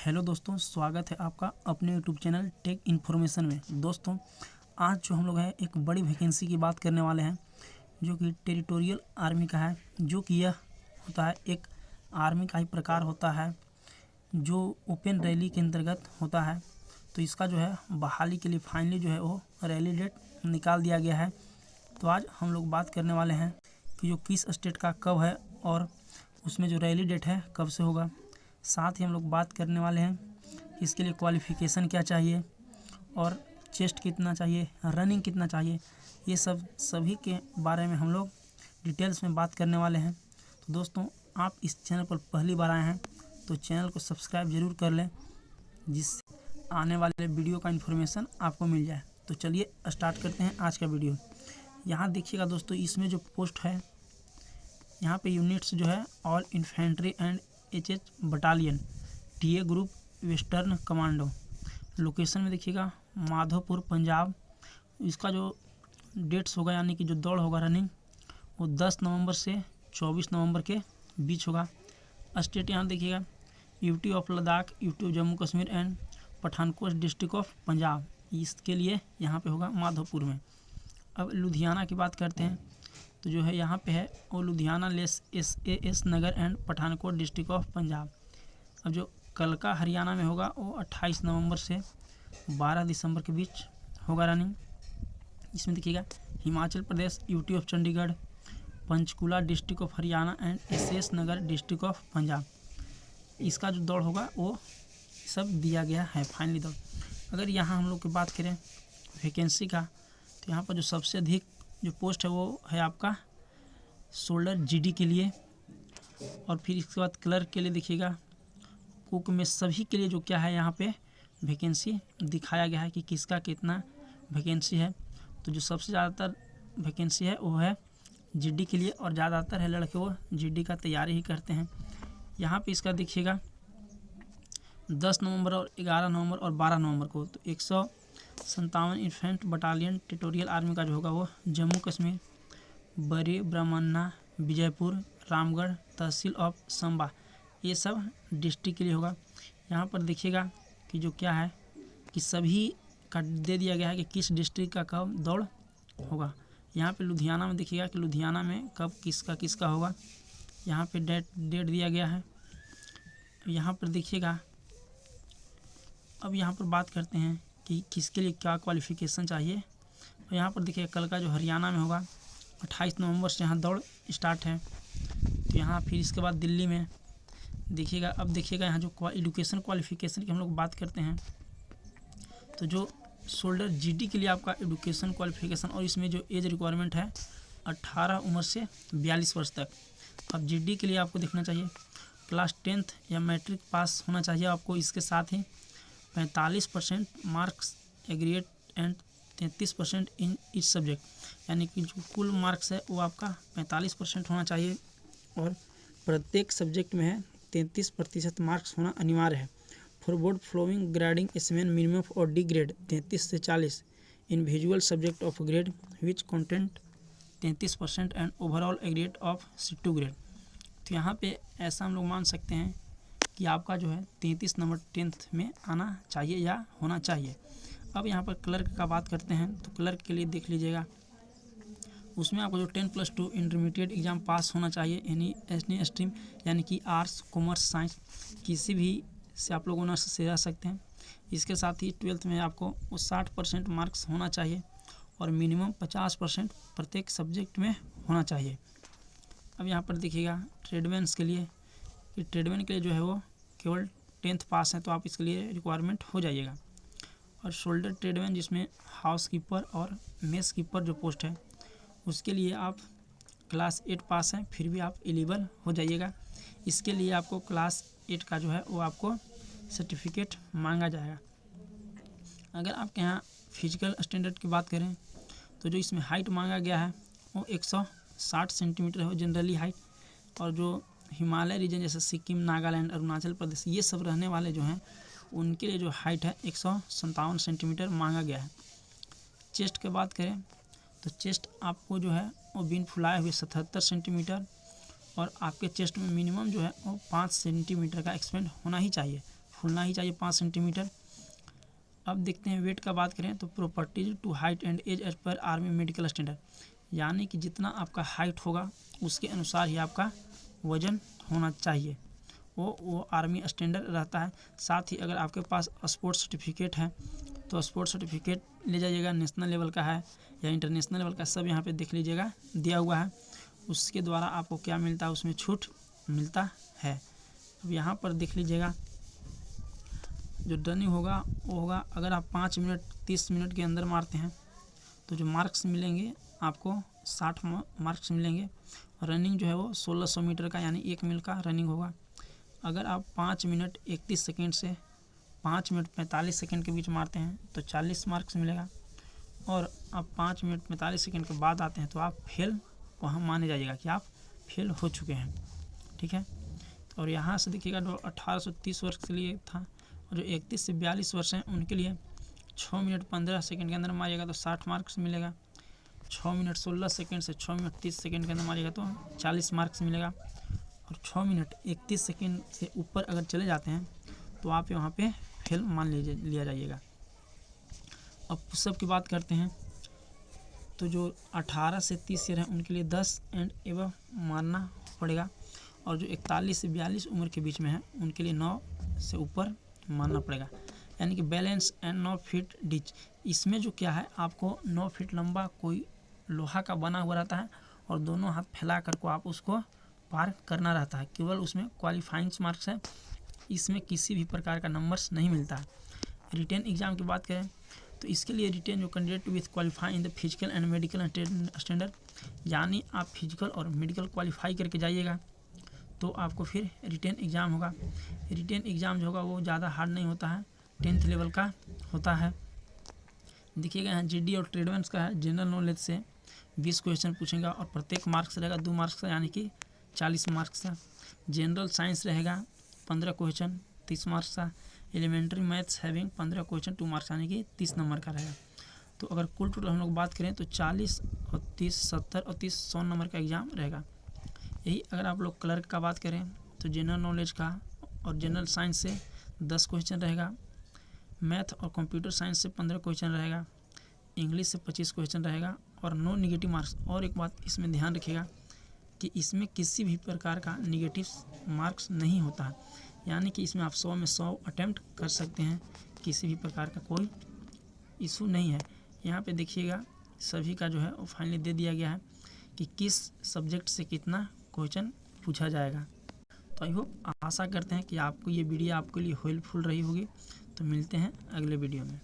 Hello दोस्तों, स्वागत है आपका अपने यूट्यूब चैनल टेक इन्फॉर्मेशन में। दोस्तों, आज जो हम लोग हैं एक बड़ी वैकेंसी की बात करने वाले हैं जो कि टेरिटोरियल आर्मी का है। जो कि यह होता है एक आर्मी का ही प्रकार होता है जो ओपन रैली के अंतर्गत होता है। तो इसका जो है बहाली के लिए फाइनली जो है वो रैली डेट निकाल दिया गया है। तो आज हम लोग बात करने वाले हैं कि जो किस स्टेट का कब है और उसमें जो रैली डेट है कब से होगा। साथ ही हम लोग बात करने वाले हैं कि इसके लिए क्वालिफ़िकेशन क्या चाहिए और चेस्ट कितना चाहिए, रनिंग कितना चाहिए, ये सभी के बारे में हम लोग डिटेल्स में बात करने वाले हैं। तो दोस्तों, आप इस चैनल पर पहली बार आए हैं तो चैनल को सब्सक्राइब ज़रूर कर लें जिससे आने वाले वीडियो का इन्फॉर्मेशन आपको मिल जाए। तो चलिए स्टार्ट करते हैं आज का वीडियो। यहाँ देखिएगा दोस्तों, इसमें जो पोस्ट है यहाँ पे यूनिट्स जो है all infantry and HH battalion TA group western commando. Location में देखिएगा माधोपुर पंजाब। इसका जो डेट्स होगा यानी कि जो दौड़ होगा रनिंग वो 10 नवंबर से 24 नवंबर के बीच होगा। स्टेट यहाँ देखिएगा UT of Ladakh, UT of Jammu Kashmir and Pathankot district of Punjab. इसके लिए यहाँ पे होगा माधोपुर में। अब लुधियाना की बात करते हैं तो जो है यहाँ पे है वो Ludhiana less S Nagar and Pathankot district of Punjab. अब जो कलका हरियाणा में होगा वो 28 नवंबर से 12 दिसंबर के बीच होगा रनिंग। इसमें देखिएगा Himachal Pradesh UT of Chandigarh, Panchkula district of Haryana and S Nagar district of Punjab. इसका जो दौड़ होगा वो सब दिया गया है फाइनली दौड़। अगर यहाँ हम लोग की बात करें वैकेंसी का तो यहाँ पर जो सबसे अधिक जो पोस्ट है वो है आपका शोल्डर जीडी के लिए। और फिर इसके बाद क्लर्क के लिए देखिएगा कुक में सभी के लिए जो क्या है यहाँ पे वैकेंसी दिखाया गया है कि किसका कितना वैकेंसी है। तो जो सबसे ज़्यादातर वैकेंसी है वो है जीडी के लिए और ज़्यादातर है लड़के वो जीडी का तैयारी ही करते हैं। यहाँ पे इसका देखिएगा 10 नवंबर और 11 नवंबर और 12 नवंबर को तो 157 इन्फेंट बटालियन टेरिटोरियल आर्मी का जो होगा वो जम्मू कश्मीर, बरी ब्राह्मणा, विजयपुर, रामगढ़, तहसील ऑफ संबा, ये सब डिस्ट्रिक्ट के लिए होगा। यहाँ पर देखिएगा कि जो क्या है कि सभी का दे दिया गया है कि किस डिस्ट्रिक्ट का कब दौड़ होगा। यहाँ पे लुधियाना में देखिएगा कि लुधियाना में कब किसका होगा, यहाँ पे डेट दिया गया है। यहाँ पर देखिएगा अब यहाँ पर बात करते हैं कि किसके लिए क्या क्वालिफ़िकेशन चाहिए। और यहाँ पर देखिए कल का जो हरियाणा में होगा 28 नवंबर से यहाँ दौड़ स्टार्ट है। तो यहाँ फिर इसके बाद दिल्ली में देखिएगा। अब देखिएगा यहाँ जो एजुकेशन क्वालिफ़िकेशन की हम लोग बात करते हैं तो जो शोल्डर जीडी के लिए आपका एजुकेशन क्वालिफ़िकेशन और इसमें जो एज रिक्वायरमेंट है 18 उम्र से 42 वर्ष तक। अब जीडी के लिए आपको देखना चाहिए क्लास 10th या मैट्रिक पास होना चाहिए आपको। इसके साथ ही 45% marks aggregate and 33% in each subject, यानी कि जो कुल मार्क्स है वो आपका 45% होना चाहिए और प्रत्येक सब्जेक्ट में है 33% मार्क्स होना अनिवार्य है। फॉर बोर्ड फ्लोइंग ग्रेडिंग इसमें मिनिमम और डी ग्रेड 33 से 40 इन visual subject of grade which content 33% and overall aggregate of C2 grade. तो यहाँ पे ऐसा हम लोग मान सकते हैं कि आपका जो है 33 नंबर 10th में आना चाहिए या होना चाहिए। अब यहाँ पर क्लर्क का बात करते हैं तो क्लर्क के लिए देख लीजिएगा उसमें आपको जो 10+2 इंटरमीडिएट एग्ज़ाम पास होना चाहिए एनी स्ट्रीम, यानी कि आर्ट्स, कॉमर्स, साइंस किसी भी से आप लोग ऑनर्स से रह सकते हैं। इसके साथ ही 12th में आपको वो 60% मार्क्स होना चाहिए और मिनिमम 50% प्रत्येक सब्जेक्ट में होना चाहिए। अब यहाँ पर देखिएगा ट्रेडमैन्स के लिए कि ट्रेडमैन के लिए जो है वो केवल 10th पास है तो आप इसके लिए रिक्वायरमेंट हो जाइएगा। और शोल्डर ट्रेडमैन जिसमें हाउस कीपर और मेस कीपर जो पोस्ट है उसके लिए आप क्लास 8 पास हैं फिर भी आप एलिजिबल हो जाइएगा। इसके लिए आपको क्लास 8 का जो है वो आपको सर्टिफिकेट मांगा जाएगा। अगर आपके यहाँ फिजिकल स्टैंडर्ड की बात करें तो जो इसमें हाइट मांगा गया है वो 160 सेंटीमीटर है जनरली हाइट। और जो हिमालय रीजन जैसे सिक्किम, नागालैंड, अरुणाचल प्रदेश ये सब रहने वाले जो हैं उनके लिए जो हाइट है 157 सेंटीमीटर मांगा गया है। चेस्ट की बात करें तो चेस्ट आपको जो है वो बिन फुलाए हुए 77 सेंटीमीटर और आपके चेस्ट में मिनिमम जो है वो 5 सेंटीमीटर का एक्सपेंड होना ही चाहिए। खुलना ही चाहिए 5 सेंटीमीटर। अब देखते हैं वेट का बात करें तो properties to height and age age पर आर्मी मेडिकल स्टैंडर्ड, यानी कि जितना आपका हाइट होगा उसके अनुसार ही आपका वज़न होना चाहिए, वो आर्मी स्टैंडर्ड रहता है। साथ ही अगर आपके पास स्पोर्ट्स सर्टिफिकेट है तो स्पोर्ट्स सर्टिफिकेट ले जाइएगा, नेशनल लेवल का है या इंटरनेशनल लेवल का, सब यहाँ पे देख लीजिएगा दिया हुआ है। उसके द्वारा आपको क्या मिलता है, उसमें छूट मिलता है। अब यहाँ पर देख लीजिएगा जो रनिंग होगा वो होगा, अगर आप 5 मिनट 30 मिनट के अंदर मारते हैं तो जो मार्क्स मिलेंगे आपको 60 मार्क्स मिलेंगे। रनिंग जो है वो 1600 मीटर का यानी 1 मील का रनिंग होगा। अगर आप 5 मिनट 31 सेकेंड से 5 मिनट 45 सेकेंड के बीच मारते हैं तो 40 मार्क्स मिलेगा। और आप 5 मिनट 45 सेकेंड के बाद आते हैं तो आप फेल वहाँ माने जाइएगा कि आप फेल हो चुके हैं, ठीक है। और यहाँ से देखिएगा जो 18 से 30 वर्ष के लिए था और जो 31 से 42 वर्ष हैं उनके लिए 6 मिनट 15 सेकेंड के अंदर मारिएगा तो 60 मार्क्स मिलेगा। 6 मिनट 16 सेकेंड से 6 मिनट 30 सेकेंड के अंदर मारिएगा तो 40 मार्क्स मिलेगा। और 6 मिनट 31 सेकेंड से ऊपर अगर चले जाते हैं तो आप वहाँ पे फेल मान लिया जाइएगा। अब पुशअप की बात करते हैं तो जो 18 से 30 ईयर हैं उनके लिए 10 एंड एबव मारना पड़ेगा। और जो 41 से 42 उम्र के बीच में है उनके लिए 9 से ऊपर मारना पड़ेगा, यानी कि बैलेंस एंड 9 फीट डिच। इसमें जो क्या है, आपको 9 फीट लंबा कोई लोहा का बना हुआ रहता है और दोनों हाथ फैला कर को आप उसको पार करना रहता है। केवल उसमें क्वालिफाइंग मार्क्स है, इसमें किसी भी प्रकार का नंबर्स नहीं मिलता है। रिटेन एग्ज़ाम की बात करें तो इसके लिए रिटेन जो candidate with qualify in the physical and medical standard, यानी आप फिजिकल और मेडिकल क्वालिफाई करके जाइएगा तो आपको फिर रिटेन एग्ज़ाम होगा। रिटेन एग्ज़ाम जो होगा वो ज़्यादा हार्ड नहीं होता है, 10th लेवल का होता है। देखिएगा यहाँ जीडी और ट्रेडमेंट्स का है। जनरल नॉलेज से 20 क्वेश्चन पूछेगा और प्रत्येक मार्क्स रहेगा 2 मार्क्स का, यानी कि 40 मार्क्स का। जनरल साइंस रहेगा 15 क्वेश्चन 30 मार्क्स का। Elementary maths having 15 question 2 marks, यानी कि 30 नंबर का रहेगा। तो अगर कुल टोटल हम लोग बात करें तो 40 और 30 70 और 30 100 नंबर का एग्ज़ाम रहेगा। यही अगर आप लोग क्लर्क का बात करें तो जनरल नॉलेज का और जनरल साइंस से 10 क्वेश्चन रहेगा। मैथ और कंप्यूटर साइंस से 15 क्वेश्चन रहेगा। इंग्लिश से 25 क्वेश्चन रहेगा और नो निगेटिव मार्क्स। और एक बात इसमें ध्यान रखिएगा कि इसमें किसी भी प्रकार का निगेटिव मार्क्स नहीं होता है, यानी कि इसमें आप 100 में 100 अटैम्प्ट कर सकते हैं, किसी भी प्रकार का कोई इशू नहीं है। यहाँ पे देखिएगा सभी का जो है वो फाइनली दे दिया गया है कि किस सब्जेक्ट से कितना क्वेश्चन पूछा जाएगा। तो आई होप, आशा करते हैं कि आपको ये वीडियो आपके लिए हेल्पफुल रही होगी। तो मिलते हैं अगले वीडियो में।